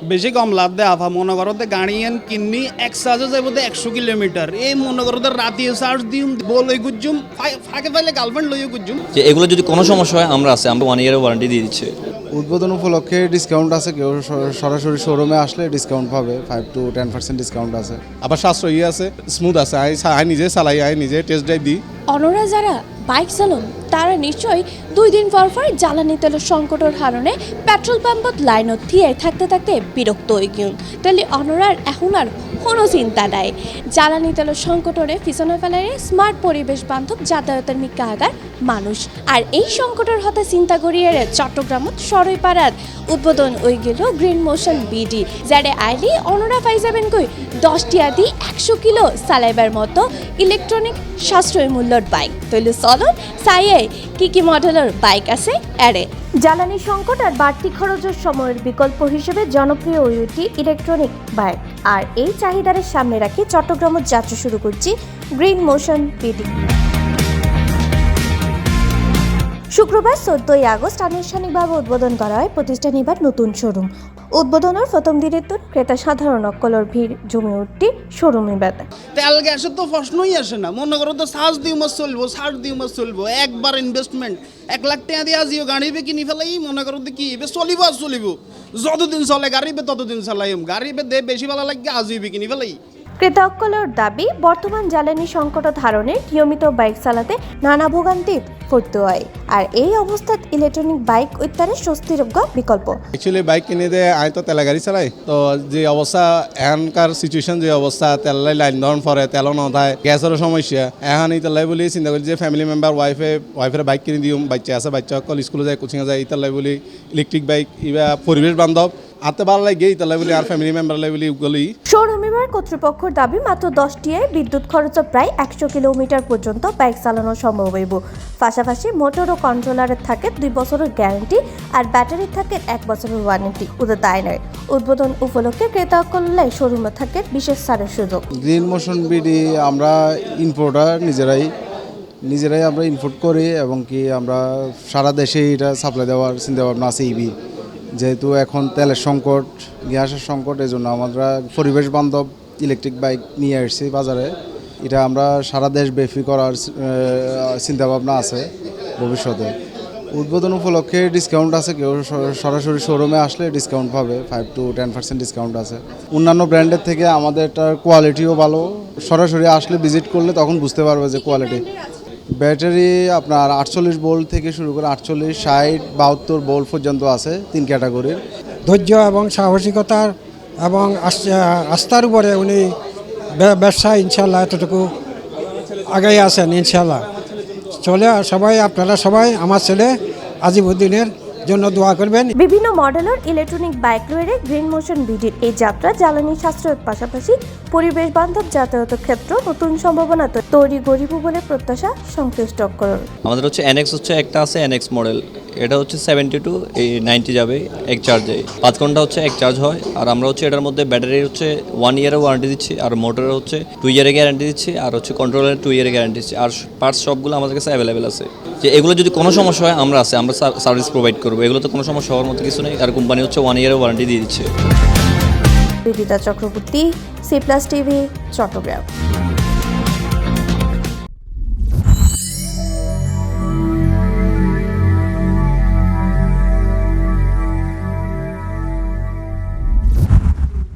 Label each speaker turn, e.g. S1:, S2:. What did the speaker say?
S1: বেশি কম লাভ দেয় আফা মনে করো গাড়ি এন কিনি এক চার্জে যাইব 100 কিলোমিটার এই মনে করো রাতে চার্জ দিম বলই গুজুম ফাঁকে ফাইলে গার্লফ্রেন্ড লইও গুজুম
S2: যে এগুলো যদি কোনো সমস্যা হয় আমরা 1 ইয়ারের ওয়ারেন্টি দিয়ে দিচ্ছি।
S3: উদ্বোধন উপলক্ষে ডিসকাউন্ট আছে, কেউ সরাসরি শোরুমে আসলে ডিসকাউন্ট পাবে, 5 to 10% ডিসকাউন্ট আছে।
S4: আবার সাশ্রয়ী আছে, স্মুথ আছে, আই নিজে চালাই, আই নিজে টেস্ট ড্রাইভ দিই।
S5: অনরা যারা বাইক চালান তারা নিশ্চয়ই 2 দিন পর জ্বালানি তেলের সংকটের কারণে পেট্রোল পাম্পত লাইনত থিয়ে থাকতে থাকতে বিরক্ত হয়ে গিয়ে তাহলে অনরার এখন আর কোনো চিন্তা নাই। জ্বালানি তেলের সংকটরে পিছনে ফেলারে স্মার্ট পরিবেশ বান্ধব যাতায়াতের মিকাগার মানুষ আর এই সংকটের হতে চিন্তা করিয়ে চট্টগ্রামত সরইপাড়াত উদ্বোধন হয়ে গেল গ্রিন মোশন বিডি, যারে আইলি অনরা পাই যাবেন কই 10 টিয়া দি 100 কিলো চালাইবার মতো ইলেকট্রনিক সাশ্রয়ী মূল্যর বাইক। তাহলে চলুন চাইয়ে কি মডেলের বাইক আছে এরে। জ্বালানি সংকট আর বাড়তি খরচের সময়ের বিকল্প হিসেবে জনপ্রিয় ওইটি ইলেকট্রনিক বাইক, আর এই চাহিদার সামনে রাখি চট্টগ্রামত যাত্রা শুরু করছি গ্রিন মোশন বিডি। শুক্রবার 14 আগস্ট আনুষ্ঠানিকভাবে উদ্বোধন করা হয় প্রতিষ্ঠানিবার নতুন শোরুম। উদ্বোধনের প্রথম দিনের তো ক্রেতা সাধারণ অকলর ভিড় জমে উঠতি শোরুমে বেতা।
S1: তেল গ্যাসের তো প্রশ্নই আসে না, মনে করো তো চার্জ দিও মাস চলবো, চার্জ দিও মাস চলবো, একবার ইনভেস্টমেন্ট 1 লাখ টাকা দিয়ে আজিও গাড়ি বে কিনি ফেলাই মনে করো কি এবে চলিব আর চলিব, যতদিন চলে গাড়ি বে ততদিন চালাইম, গাড়ি বে দে বেশি ভালো লাগে আজিও বে কিনি ফেলাই।
S5: ক্রেতা অকলর দাবি বর্তমান জ্বালানি সংকট ধারণে নিয়মিত বাইক চালাতে নানা ভোগান্তি পড়তে হয়, আর এই অবস্থাত ইলেকট্রনিক বাইক উত্তারে স্বস্তিযোগ্য বিকল্প।
S4: অ্যাকচুয়ালি বাইক কিনে দিয়ে আই তো তেলা গাড়ি চালাই, তো যে অবস্থা এখনকার সিচুয়েশন, যে অবস্থা তেলাই লাইন ধরন পরে তেলও নথায়, গ্যাসেরও সমস্যা, এখন এই তেলাই বলি চিন্তা করি যে ফ্যামিলি মেম্বার ওয়াইফের বাইক কিনে দিও, বাচ্চা আছে, বাচ্চা সকল স্কুলে যায়, কোচিংয়ে যায়, ইতালাই বলি ইলেকট্রিক বাইক ইবা পরিবেশ বান্ধব আতে ভালো লাগে, ইতালাই বলি আর ফ্যামিলি মেম্বার বলি গলি।
S5: শোরুমের কর্তৃপক্ষের দাবি মাত্র 10 টিয়ায় বিদ্যুৎ খরচ প্রায় 100 কিলোমিটার পর্যন্ত বাইক চালানো সম্ভব হইব। পাশাপাশি মোটর ও কন্ট্রোলারের থাকে 2 বছরের গ্যারান্টি আর ব্যাটারি থাকে 1 বছরের ওয়ারেন্টি। ওদের তাই নয়, উদ্বোধন উপলক্ষে ক্রেতা করলে শোরুমে থাকে বিশেষ ছাড়ের সুযোগ।
S3: গ্রিন মোশন বিডি আমরা ইম্পোর্টার নিজেরাই আমরা ইম্পোর্ট করি এবং কি আমরা সারা দেশে এটা সাপ্লাই দেওয়ার চিন্তা ভাবনা আছে। ইবি যেহেতু এখন তেলের সংকট, গ্যাসের সংকট, এই জন্য আমরা পরিবেশ বান্ধব ইলেকট্রিক বাইক নিয়ে আসছি বাজারে। এটা আমরা সারা দেশ ব্যাপী করার চিন্তাভাবনা আছে ভবিষ্যতে। উদ্বোধন উপলক্ষে ডিসকাউন্ট আছে, কেউ সরাসরি শোরুমে আসলে ডিসকাউন্ট পাবে, 5 to 10% ডিসকাউন্ট আছে। অন্যান্য ব্র্যান্ডের থেকে আমাদেরটার কোয়ালিটিও ভালো, সরাসরি আসলে ভিজিট করলে তখন বুঝতে পারবে যে কোয়ালিটি। ব্যাটারি আপনার 48 ভোল্ট থেকে শুরু করে 48, 60, 72 ভোল্ট পর্যন্ত আছে, 3 ক্যাটাগরির।
S6: ধৈর্য এবং সাহসিকতার এবং আস্থার উপরে উনি ব্যবসা ইনশাল্লাহ এতটুকু আগেই আছেন ইনশাল্লাহ। চলে সবাই, আপনারা সবাই আমার ছেলে আজিমউদ্দিনের জন্য দোয়া করবেন।
S5: বিভিন্ন মডেলের ইলেকট্রনিক বাইক রয়েছে গ্রিন মোশন বিডির এই যাত্রা জ্বালানি সাশ্রয়ের পাশাপাশি পরিবেশ বান্ধব যাতায়াতের ক্ষেত্রে নতুন সম্ভাবনা তৈরি গরিব বলে প্রত্যাশা সংশ্লিষ্ট করার।
S2: আমাদের হচ্ছে এনএক্স হচ্ছে একটা আছে এনএক্স মডেল, এটা হচ্ছে 72 এই 90 যাবে এক চার্জে, 5 ঘন্টা হচ্ছে এক চার্জ হয়। আর আমরা হচ্ছে এটার মধ্যে ব্যাটারির হচ্ছে 1 ইয়ারের ওয়ারেন্টি দিচ্ছি, আর মোটরের হচ্ছে 2 ইয়ারের গ্যারান্টি দিচ্ছি, আর হচ্ছে কন্ট্রোলের 2 ইয়ারের গ্যারান্টি দিচ্ছি, আর পার্টস সবগুলো আমাদের কাছে অ্যাভেলেবেল আছে। যে এগুলো যদি কোনো সমস্যা হয় আমরা সার্ভিস প্রোভাইড করবো, এগুলো তো কোনো সমস্যা হওয়ার মতো কিছু নেই। আর কোম্পানি হচ্ছে 1 ইয়ারের ওয়ারেন্টি দিয়ে দিচ্ছে।
S5: Bidita Chakraborty, C+ TV, Chittagong.